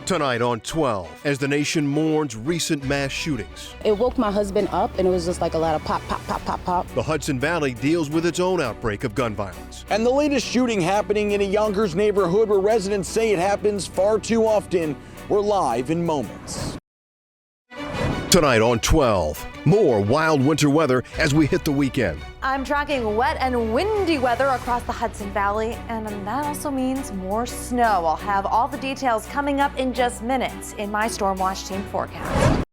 Tonight on 12, as the nation mourns recent mass shootings. It woke my husband up, and it was just like a lot of pop, pop, pop, pop, pop. The Hudson Valley deals with its own outbreak of gun violence. And the latest shooting happening in a Yonkers neighborhood where residents say it happens far too often. We're live in moments. Tonight on 12, more wild winter weather as we hit the weekend. I'm tracking wet and windy weather across the Hudson Valley, and that also means more snow. I'll have all the details coming up in just minutes in my Storm Watch Team forecast.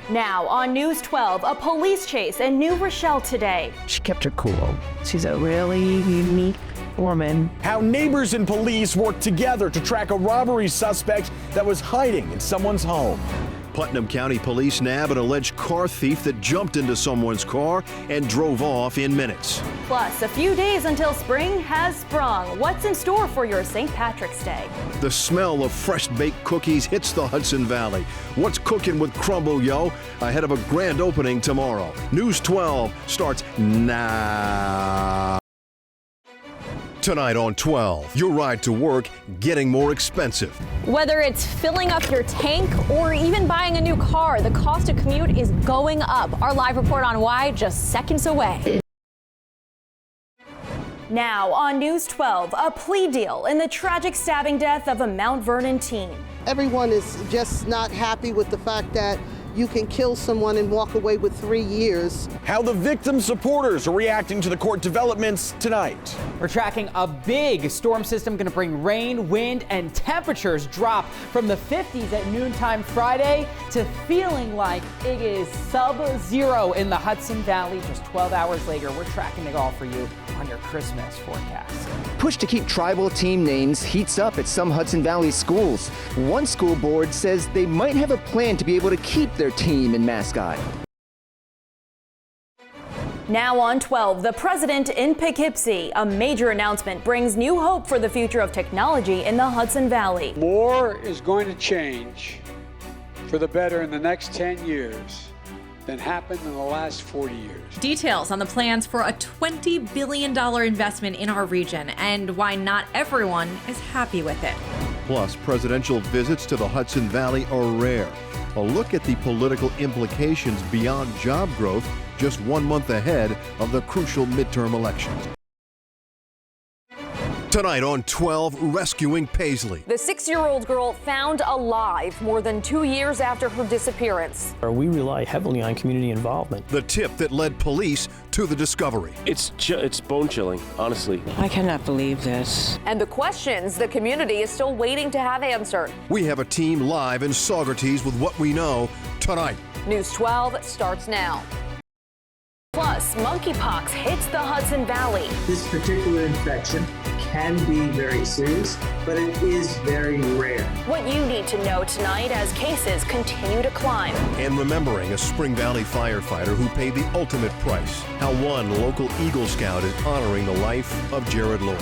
Now on News 12, a police chase in New Rochelle today. She kept her cool. She's a really unique woman. How neighbors and police worked together to track a robbery suspect that was hiding in someone's home. Putnam County Police nab an alleged car thief that jumped into someone's car and drove off in minutes. Plus, a few days until spring has sprung. What's in store for your St. Patrick's Day? The smell of fresh-baked cookies hits the Hudson Valley. What's cooking with Crumble, yo? Ahead of a grand opening tomorrow. News 12 starts now. Tonight on 12, your ride to work getting more expensive. Whether it's filling up your tank or even buying a new car, the cost of commute is going up. Our live report on why just seconds away. Now on News 12, a plea deal in the tragic stabbing death of a Mount Vernon teen. Everyone is just not happy with the fact that you can kill someone and walk away with 3 years. How the victim's supporters are reacting to the court developments tonight. We're tracking a big storm system going to bring rain, wind, and temperatures drop from the 50s at noontime Friday to feeling like it is sub-zero in the Hudson Valley. Just 12 hours later, we're tracking it all for you on your Christmas forecast. Push to keep tribal team names heats up at some Hudson Valley schools. One school board says they might have a plan to be able to keep their team and mascot. Now on 12, the president in Poughkeepsie. A major announcement brings new hope for the future of technology in the Hudson Valley. More is going to change for the better in the next 10 years than happened in the last 40 years. Details on the plans for a $20 billion investment in our region and why not everyone is happy with it. Plus, presidential visits to the Hudson Valley are rare. A look at the political implications beyond job growth just 1 month ahead of the crucial midterm elections. Tonight on 12, rescuing Paisley. The 6-year-old girl found alive more than 2 years after her disappearance. We rely heavily on community involvement. The tip that led police to the discovery. It's bone-chilling, honestly. I cannot believe this. And the questions the community is still waiting to have answered. We have a team live in Saugerties with what we know tonight. News 12 starts now. Plus, monkeypox hits the Hudson Valley. This particular infection can be very serious, but it is very rare. What you need to know tonight as cases continue to climb. And remembering a Spring Valley firefighter who paid the ultimate price. How one local Eagle Scout is honoring the life of Jared Lord.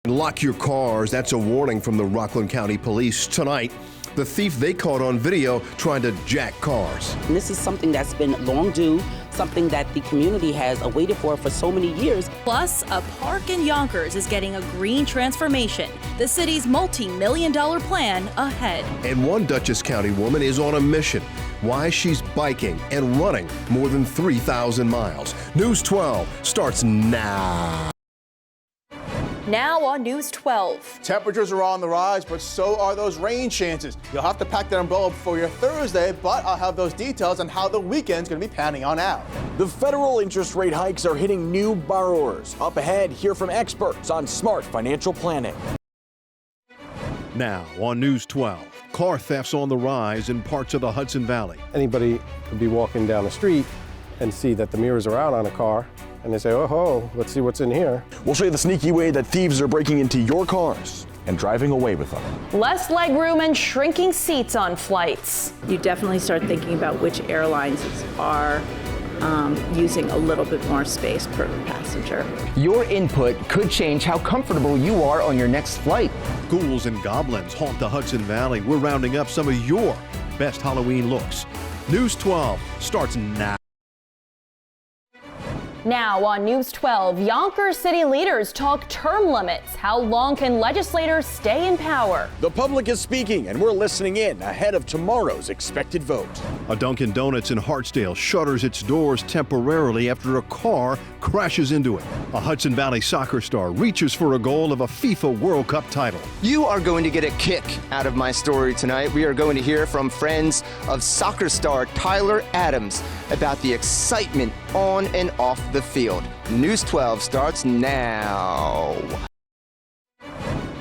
Lock your cars. That's a warning from the Rockland County Police. Tonight, the thief they caught on video trying to jack cars. And this is something that's been long due, something that the community has awaited for so many years. Plus, a park in Yonkers is getting a green transformation. The city's multi-million-dollar plan ahead. And one Dutchess County woman is on a mission. Why she's biking and running more than 3,000 miles. News 12 starts now. Now on News 12. Temperatures are on the rise, but so are those rain chances. You'll have to pack that umbrella for your Thursday, but I'll have those details on how the weekend's going to be panning on out. The federal interest rate hikes are hitting new borrowers. Up ahead, hear from experts on smart financial planning. Now on News 12, car thefts on the rise in parts of the Hudson Valley. Anybody could be walking down the street and see that the mirrors are out on a car, and they say, oh, let's see what's in here. We'll show you the sneaky way that thieves are breaking into your cars and driving away with them. Less legroom and shrinking seats on flights. You definitely start thinking about which airlines are using a little bit more space per passenger. Your input could change how comfortable you are on your next flight. Ghouls and goblins haunt the Hudson Valley. We're rounding up some of your best Halloween looks. News 12 starts now. Now on News 12, Yonkers city leaders talk term limits. How long can legislators stay in power? The public is speaking, and we're listening in ahead of tomorrow's expected vote. A Dunkin' Donuts in Hartsdale shutters its doors temporarily after a car crashes into it. A Hudson Valley soccer star reaches for a goal of a FIFA World Cup title. You are going to get a kick out of my story tonight. We are going to hear from friends of soccer star Tyler Adams about the excitement on and off the field. News 12 starts now.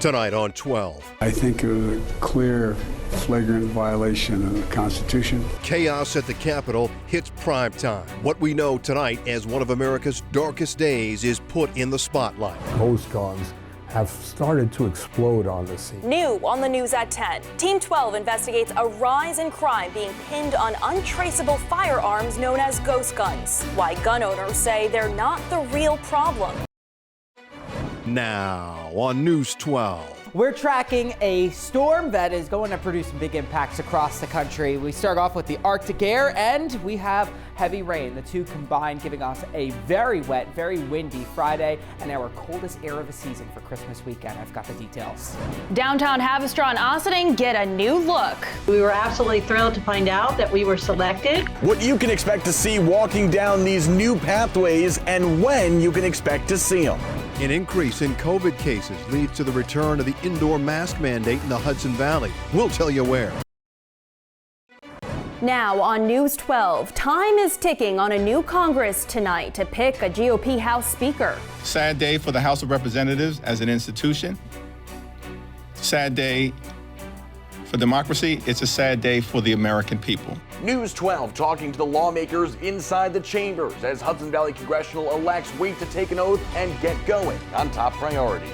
Tonight on 12. I think it was a clear, flagrant violation of the Constitution. Chaos at the Capitol hits prime time. What we know tonight as one of America's darkest days is put in the spotlight. Ghost guns have started to explode on the scene. New on the news at 10. Team 12 investigates a rise in crime being pinned on untraceable firearms known as ghost guns. Why gun owners say they're not the real problem. Now on News 12. We're tracking a storm that is going to produce big impacts across the country. We start off with the Arctic air, and we have heavy rain. The two combined giving us a very wet, very windy Friday and our coldest air of the season for Christmas weekend. I've got the details. Downtown Haverstraw and Ossining get a new look. We were absolutely thrilled to find out that we were selected. What you can expect to see walking down these new pathways and when you can expect to see them. An increase in COVID cases leads to the return of the indoor mask mandate in the Hudson Valley. We'll tell you where. Now on News 12, time is ticking on a new Congress tonight to pick a GOP House Speaker. Sad day for the House of Representatives as an institution. Sad day for democracy. It's a sad day for the American people. News 12 talking to the lawmakers inside the chambers as Hudson Valley congressional elects wait to take an oath and get going on top priorities.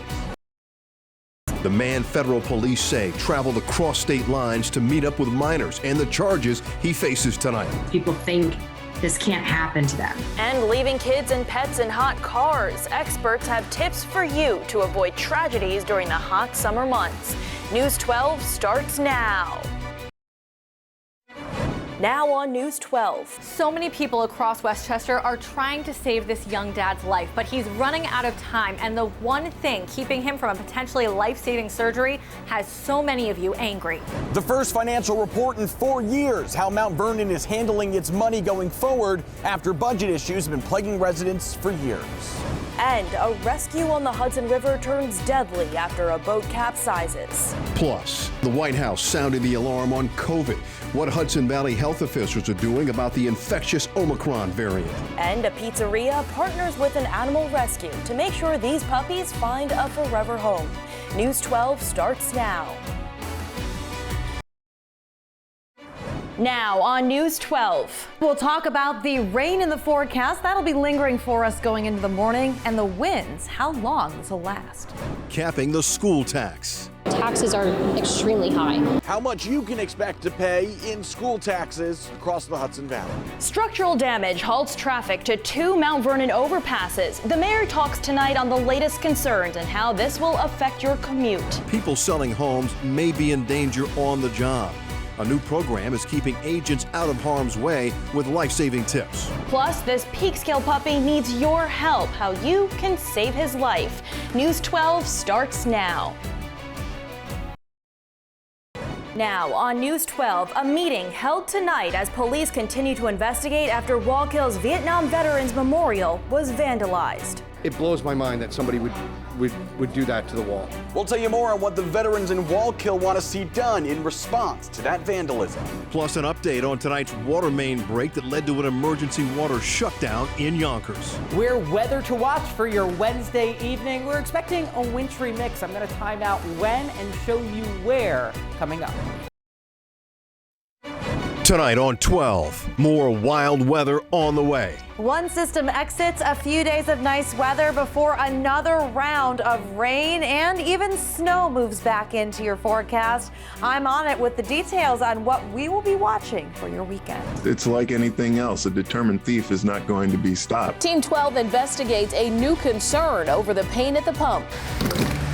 The man federal police say traveled across state lines to meet up with minors and the charges he faces tonight. People think this can't happen to them. And leaving kids and pets in hot cars. Experts have tips for you to avoid tragedies during the hot summer months. News 12 starts now. Now on News 12. So many people across Westchester are trying to save this young dad's life, but he's running out of time. And the one thing keeping him from a potentially life-saving surgery has so many of you angry. The first financial report in 4 years, how Mount Vernon is handling its money going forward after budget issues have been plaguing residents for years. And a rescue on the Hudson River turns deadly after a boat capsizes. Plus, the White House sounding the alarm on COVID. What Hudson Valley health officials are doing about the infectious Omicron variant. And a pizzeria partners with an animal rescue to make sure these puppies find a forever home. News 12 starts now. Now on News 12. We'll talk about the rain in the forecast. That'll be lingering for us going into the morning, and the winds, how long this will last. Capping the school tax. Taxes are extremely high. How much you can expect to pay in school taxes across the Hudson Valley. Structural damage halts traffic to 2 Mount Vernon overpasses. The mayor talks tonight on the latest concerns and how this will affect your commute. People selling homes may be in danger on the job. A new program is keeping agents out of harm's way with life-saving tips. Plus, this peak-scale puppy needs your help, how you can save his life. News 12 starts now. Now, on News 12, a meeting held tonight as police continue to investigate after Wallkill's Vietnam Veterans Memorial was vandalized. It blows my mind that somebody would do that to the wall. We'll tell you more on what the veterans in Wallkill want to see done in response to that vandalism. Plus an update on tonight's water main break that led to an emergency water shutdown in Yonkers. We're weather to watch for your Wednesday evening. We're expecting a wintry mix. I'm going to time out when and show you where coming up. Tonight on 12, more wild weather on the way. One system exits, a few days of nice weather before another round of rain and even snow moves back into your forecast. I'm on it with the details on what we will be watching for your weekend. It's like anything else. A determined thief is not going to be stopped. Team 12 investigates a new concern over the pain at the pump.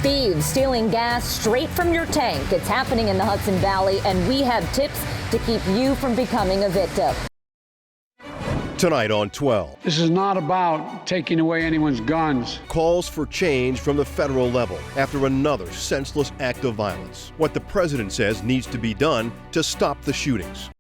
Thieves stealing gas straight from your tank. It's happening in the Hudson Valley, and we have tips to keep you from becoming a victim. Tonight on 12. This is not about taking away anyone's guns. Calls for change from the federal level after another senseless act of violence. What the president says needs to be done to stop the shootings.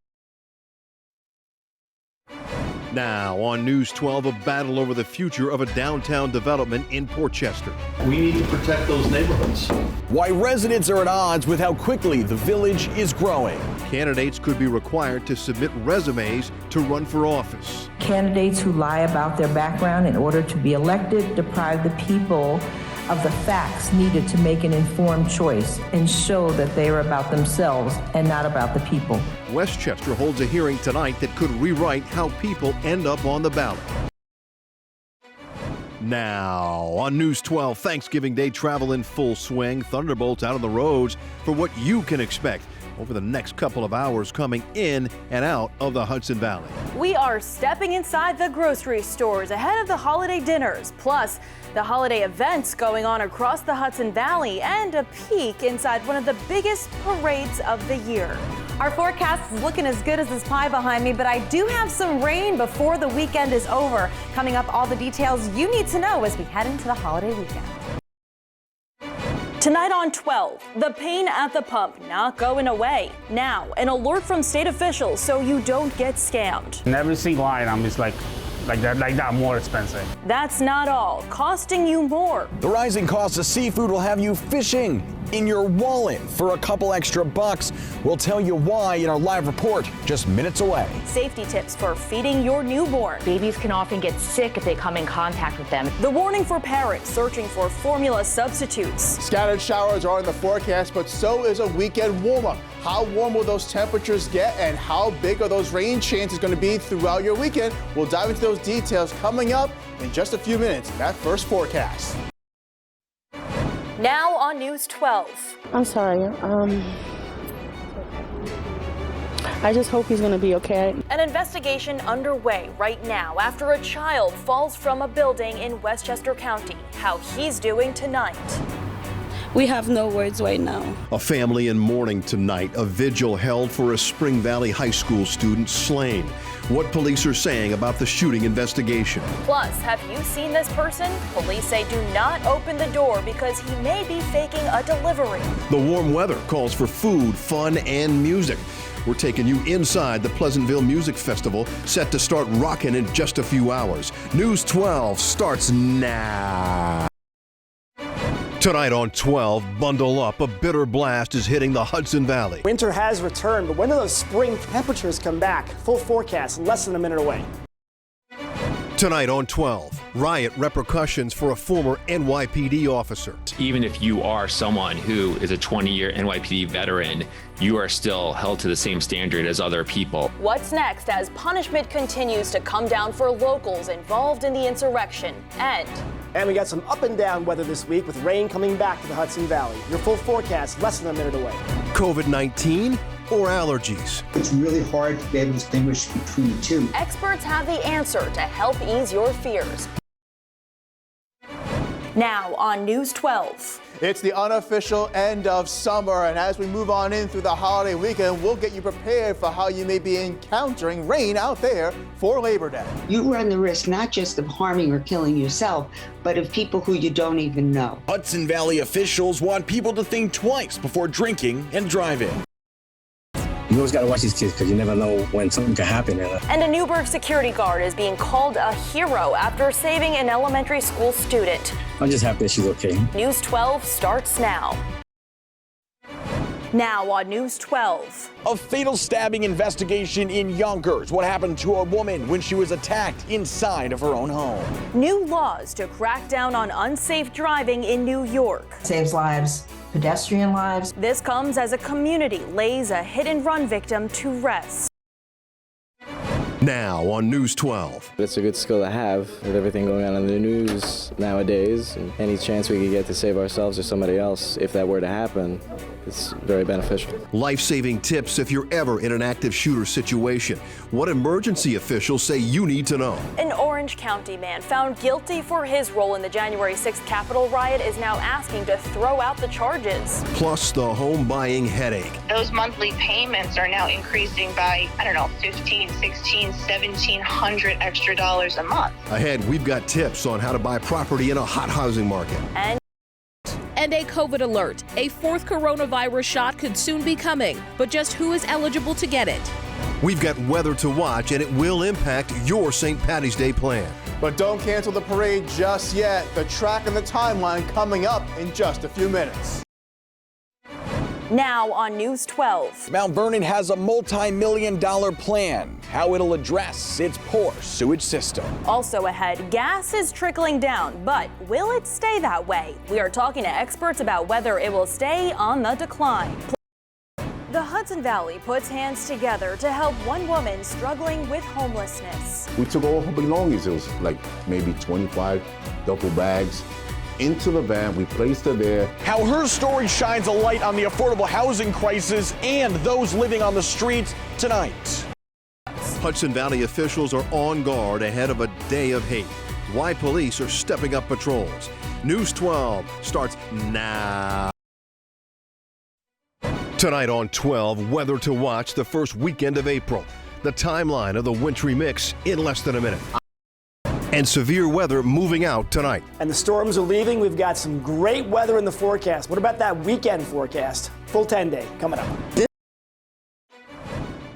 Now on News 12, a battle over the future of a downtown development in Portchester. We need to protect those neighborhoods. Why residents are at odds with how quickly the village is growing. Candidates could be required to submit resumes to run for office. Candidates who lie about their background in order to be elected deprive the people of the facts needed to make an informed choice and show that they are about themselves and not about the people. Westchester holds a hearing tonight that could rewrite how people end up on the ballot. Now, on News 12, Thanksgiving Day travel in full swing. Thunderbolts out on the roads for what you can expect over the next couple of hours coming in and out of the Hudson Valley. We are stepping inside the grocery stores ahead of the holiday dinners, plus the holiday events going on across the Hudson Valley, and a peek inside one of the biggest parades of the year. Our forecast is looking as good as this pie behind me, but I do have some rain before the weekend is over. Coming up, all the details you need to know as we head into the holiday weekend. Tonight on 12, the pain at the pump not going away. Now, an alert from state officials so you don't get scammed. And every single item is like that more expensive. That's not all, costing you more. The rising cost of seafood will have you fishing in your wallet for a couple extra bucks. We'll tell you why in our live report just minutes away. Safety tips for feeding your newborn. Babies can often get sick if they come in contact with them. The warning for parents searching for formula substitutes. Scattered showers are in the forecast, but so is a weekend warm-up. How warm will those temperatures get, and how big are those rain chances going to be throughout your weekend? We'll dive into those details coming up in just a few minutes. That first forecast. Now on News 12. I'm sorry. I just hope he's going to be okay. An investigation underway right now after a child falls from a building in Westchester County. How he's doing tonight. We have no words right now. A family in mourning tonight. A vigil held for a Spring Valley High School student slain. What police are saying about the shooting investigation. Plus, have you seen this person? Police say do not open the door because he may be faking a delivery. The warm weather calls for food, fun, and music. We're taking you inside the Pleasantville Music Festival, set to start rocking in just a few hours. News 12 starts now. Tonight on 12, bundle up. A bitter blast is hitting the Hudson Valley. Winter has returned, but when do those spring temperatures come back? Full forecast, less than a minute away. Tonight on 12, riot repercussions for a former NYPD officer. Even if you are someone who is a 20-year NYPD veteran, you are still held to the same standard as other people. What's next as punishment continues to come down for locals involved in the insurrection? And we got some up and down weather this week with rain coming back to the Hudson Valley. Your full forecast less than a minute away. COVID-19 or allergies? It's really hard to be able to distinguish between the two. Experts have the answer to help ease your fears. Now on News 12. It's the unofficial end of summer, and as we move on in through the holiday weekend, we'll get you prepared for how you may be encountering rain out there for Labor Day. You run the risk not just of harming or killing yourself, but of people who you don't even know. Hudson Valley officials want people to think twice before drinking and driving. You always got to watch these kids because you never know when something could happen. And a Newburgh security guard is being called a hero after saving an elementary school student. I'm just happy that she's okay. News 12 starts now. Now on News 12. A fatal stabbing investigation in Yonkers. What happened to a woman when she was attacked inside of her own home? New laws to crack down on unsafe driving in New York. Saves lives, pedestrian lives. This comes as a community lays a hit-and-run victim to rest. Now on News 12. It's a good skill to have with everything going on in the news nowadays. And any chance we could get to save ourselves or somebody else, if that were to happen, it's very beneficial. Life-saving tips if you're ever in an active shooter situation. What emergency officials say you need to know. An Orange County man found guilty for his role in the January 6th Capitol riot is now asking to throw out the charges. Plus the home buying headache. Those monthly payments are now increasing by, $15, $16, $1,700 extra a month. Ahead, we've got tips on how to buy property in a hot housing market. And a COVID alert. A fourth coronavirus shot could soon be coming, but just who is eligible to get it? We've got weather to watch, and it will impact your St. Patty's Day plan. But don't cancel the parade just yet. The track and the timeline coming up in just a few minutes. Now on News 12. Mount Vernon has a multi-million-dollar plan, how it'll address its poor sewage system. Also ahead, gas is trickling down, but will it stay that way? We are talking to experts about whether it will stay on the decline. The Hudson Valley puts hands together to help one woman struggling with homelessness. We took all her belongings. It was like maybe 25 duffel bags. Into the van, we placed her there. How her story shines a light on the affordable housing crisis and those living on the streets tonight. Hudson Valley officials are on guard ahead of a day of hate. Why police are stepping up patrols. News 12 starts now. Tonight on 12, weather to watch the first weekend of April. The timeline of the wintry mix in less than a minute. And severe weather moving out tonight. And the storms are leaving. We've got some great weather in the forecast. What about that weekend forecast? Full 10-day coming up.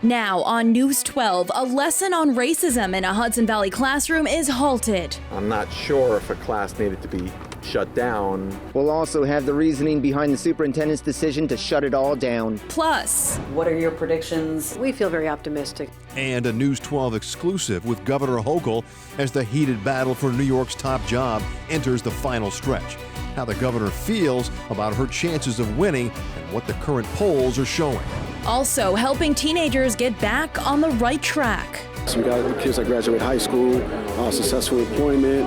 Now on News 12, a lesson on racism in a Hudson Valley classroom is halted. I'm not sure if a class needed to be shut down. We'll also have the reasoning behind the superintendent's decision to shut it all down. Plus, what are your predictions? We feel very optimistic. And a News 12 exclusive with Governor Hochul as the heated battle for New York's top job enters the final stretch. How the governor feels about her chances of winning and what the current polls are showing. Also helping teenagers get back on the right track. So we got kids that graduate high school, successful employment,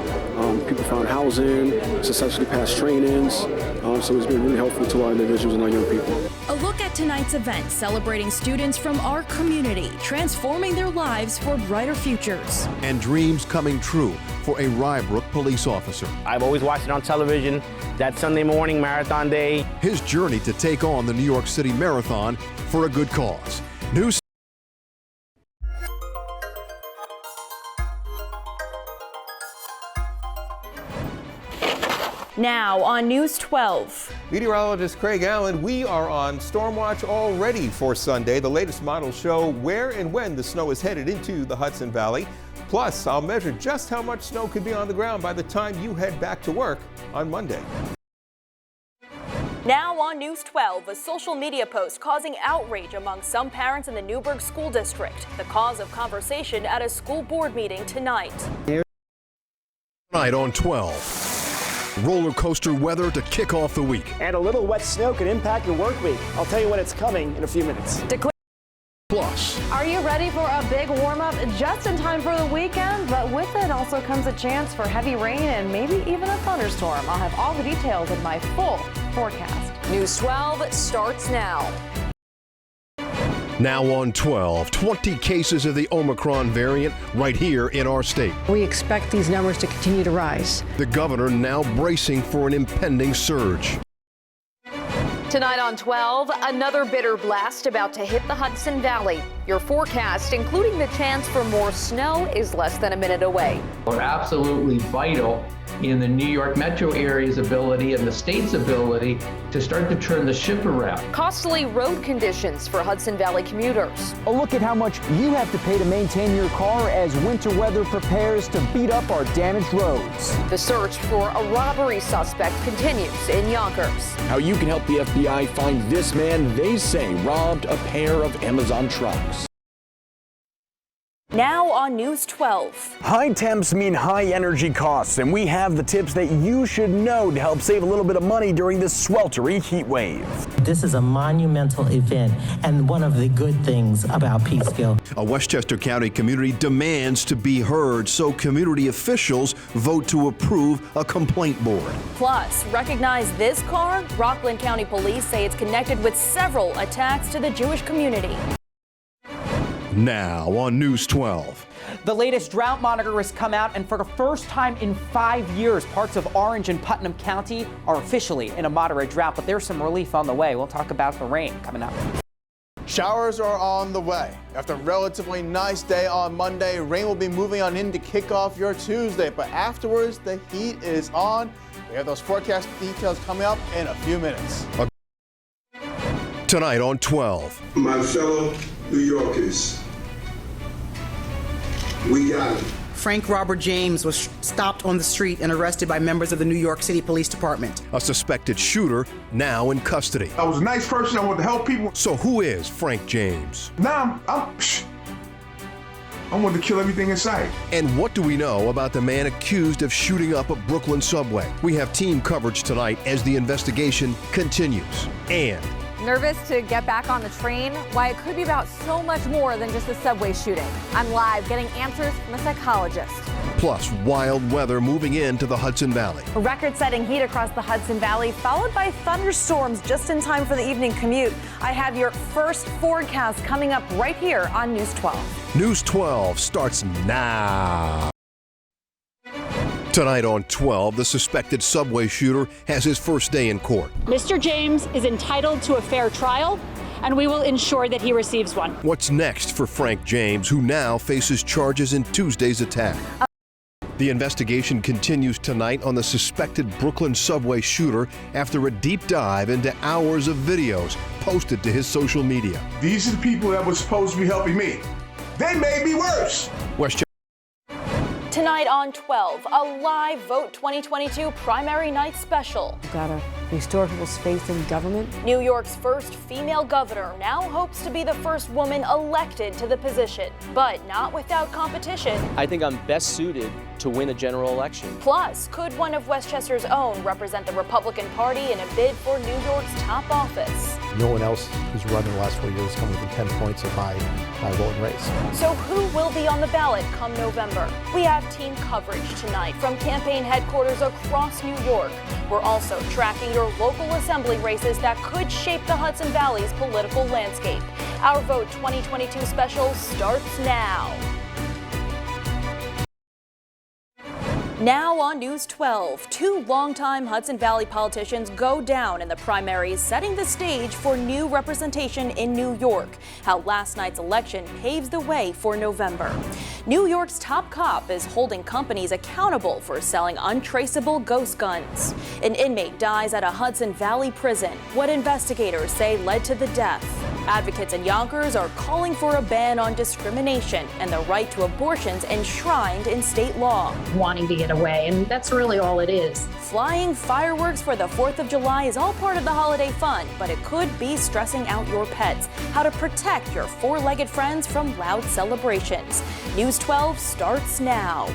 people found housing, successfully passed trainings. So it's been really helpful to our individuals and our young people. A look at tonight's event celebrating students from our community, transforming their lives for brighter futures. And dreams coming true for a Rybrook police officer. I've always watched it on television, that Sunday morning marathon day. His journey to take on the New York City Marathon for a good cause. News. Now on News 12. Meteorologist Craig Allen, we are on storm watch already for Sunday. The latest models show where and when the snow is headed into the Hudson Valley. Plus, I'll measure just how much snow could be on the ground by the time you head back to work on Monday. Now on News 12, a social media post causing outrage among some parents in the Newburgh School District. The cause of conversation at a school board meeting tonight. Tonight on 12. Roller coaster weather to kick off the week. And a little wet snow could impact your work week. I'll tell you when it's coming in a few minutes. Plus. Are you ready for a big warm-up just in time for the weekend? But with it also comes a chance for heavy rain and maybe even a thunderstorm. I'll have all the details in my full forecast. News 12 starts now. Now on 12, 20 cases of the Omicron variant right here in our state. We expect these numbers to continue to rise. The governor now bracing for an impending surge. Tonight on 12, another bitter blast about to hit the Hudson Valley. Your forecast, including the chance for more snow, is less than a minute away. We're absolutely vital in the New York metro area's ability and the state's ability to start to turn the ship around. Costly road conditions for Hudson Valley commuters. A look at how much you have to pay to maintain your car as winter weather prepares to beat up our damaged roads. The search for a robbery suspect continues in Yonkers. How you can help the FBI find this man they say robbed a pair of Amazon trucks. Now on News 12. High temps mean high energy costs, and we have the tips that you should know to help save a little bit of money during this sweltering heat wave. This is a monumental event and one of the good things about Peekskill. A Westchester County community demands to be heard, so community officials vote to approve a complaint board. Plus, recognize this car? Rockland County Police say it's connected with several attacks to the Jewish community. Now on News 12. The latest drought monitor has come out, and for the first time in 5 years, parts of Orange and Putnam County are officially in a moderate drought, but there's some relief on the way. We'll talk about the rain coming up. Showers are on the way. After a relatively nice day on Monday, rain will be moving on in to kick off your Tuesday, but afterwards the heat is on. We have those forecast details coming up in a few minutes. Tonight on 12. My fellow New Yorkers, we got it. Frank Robert James was stopped on the street and arrested by members of the New York City Police Department. A suspected shooter now in custody. I was a nice person. I wanted to help people. So who is Frank James? Now I wanted to kill everything in sight. And what do we know about the man accused of shooting up a Brooklyn subway? We have team coverage tonight as the investigation continues. And nervous to get back on the train? Why, it could be about so much more than just a subway shooting. I'm live getting answers from a psychologist. plus wild weather moving into the Hudson Valley. Record-setting heat across the Hudson Valley, followed by thunderstorms just in time for the evening commute. I have your first forecast coming up right here on News 12. News 12 starts now. Tonight on 12, the suspected subway shooter has his first day in court. Mr. James is entitled to a fair trial, and we will ensure that he receives one. What's next for Frank James, who now faces charges in Tuesday's attack? The investigation continues tonight on the suspected Brooklyn subway shooter after a deep dive into hours of videos posted to his social media. These are the people that were supposed to be helping me. They made me worse. Tonight on 12, a live Vote 2022 primary night special. Gotta restore people's faith in government. New York's first female governor now hopes to be the first woman elected to the position, but not without competition. I think I'm best suited to win a general election. Plus, could one of Westchester's own represent the Republican Party in a bid for New York's top office? No one else who's run in the last 4 years come within 10 points of my voting race. So who will be on the ballot come November? We have team coverage tonight from campaign headquarters across New York. We're also tracking your local assembly races that could shape the Hudson Valley's political landscape. Our Vote 2022 special starts now. Now on News 12, two longtime Hudson Valley politicians go down in the primaries, setting the stage for new representation in New York. How last night's election paves the way for November. New York's top cop is holding companies accountable for selling untraceable ghost guns. An inmate dies at a Hudson Valley prison, what investigators say led to the death. Advocates in Yonkers are calling for a ban on discrimination and the right to abortions enshrined in state law. Wanting to get away, and that's really all it is. Flying fireworks for the 4th of July is all part of the holiday fun, but it could be stressing out your pets. How to protect your four-legged friends from loud celebrations. News 12 starts now.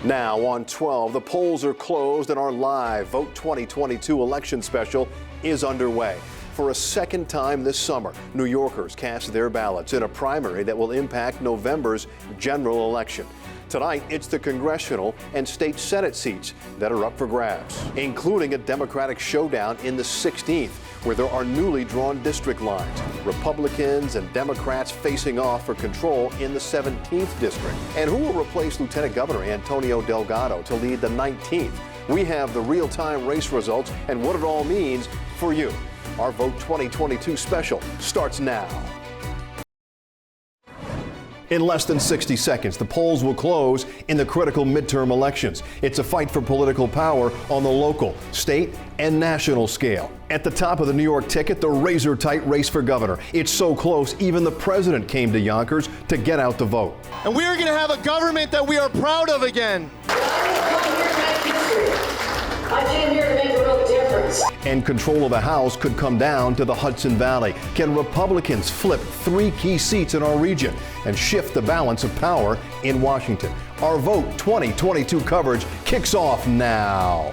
Now on 12, the polls are closed and our live Vote 2022 election special is underway. For a second time this summer, New Yorkers cast their ballots in a primary that will impact November's general election. Tonight, it's the congressional and state Senate seats that are up for grabs, including a Democratic showdown in the 16th, where there are newly drawn district lines. Republicans and Democrats facing off for control in the 17th district. And who will replace Lieutenant Governor Antonio Delgado to lead the 19th? We have the real-time race results and what it all means for you. Our Vote 2022 special starts now. In less than 60 seconds, the polls will close in the critical midterm elections. It's a fight for political power on the local, state, and national scale. At the top of the New York ticket, the razor-tight race for governor. It's so close, even the president came to Yonkers to get out the vote. And we are going to have a government that we are proud of again. I came here to make a real difference. And control of the House could come down to the Hudson Valley. Can Republicans flip 3 key seats in our region and shift the balance of power in Washington? Our Vote 2022 coverage kicks off now.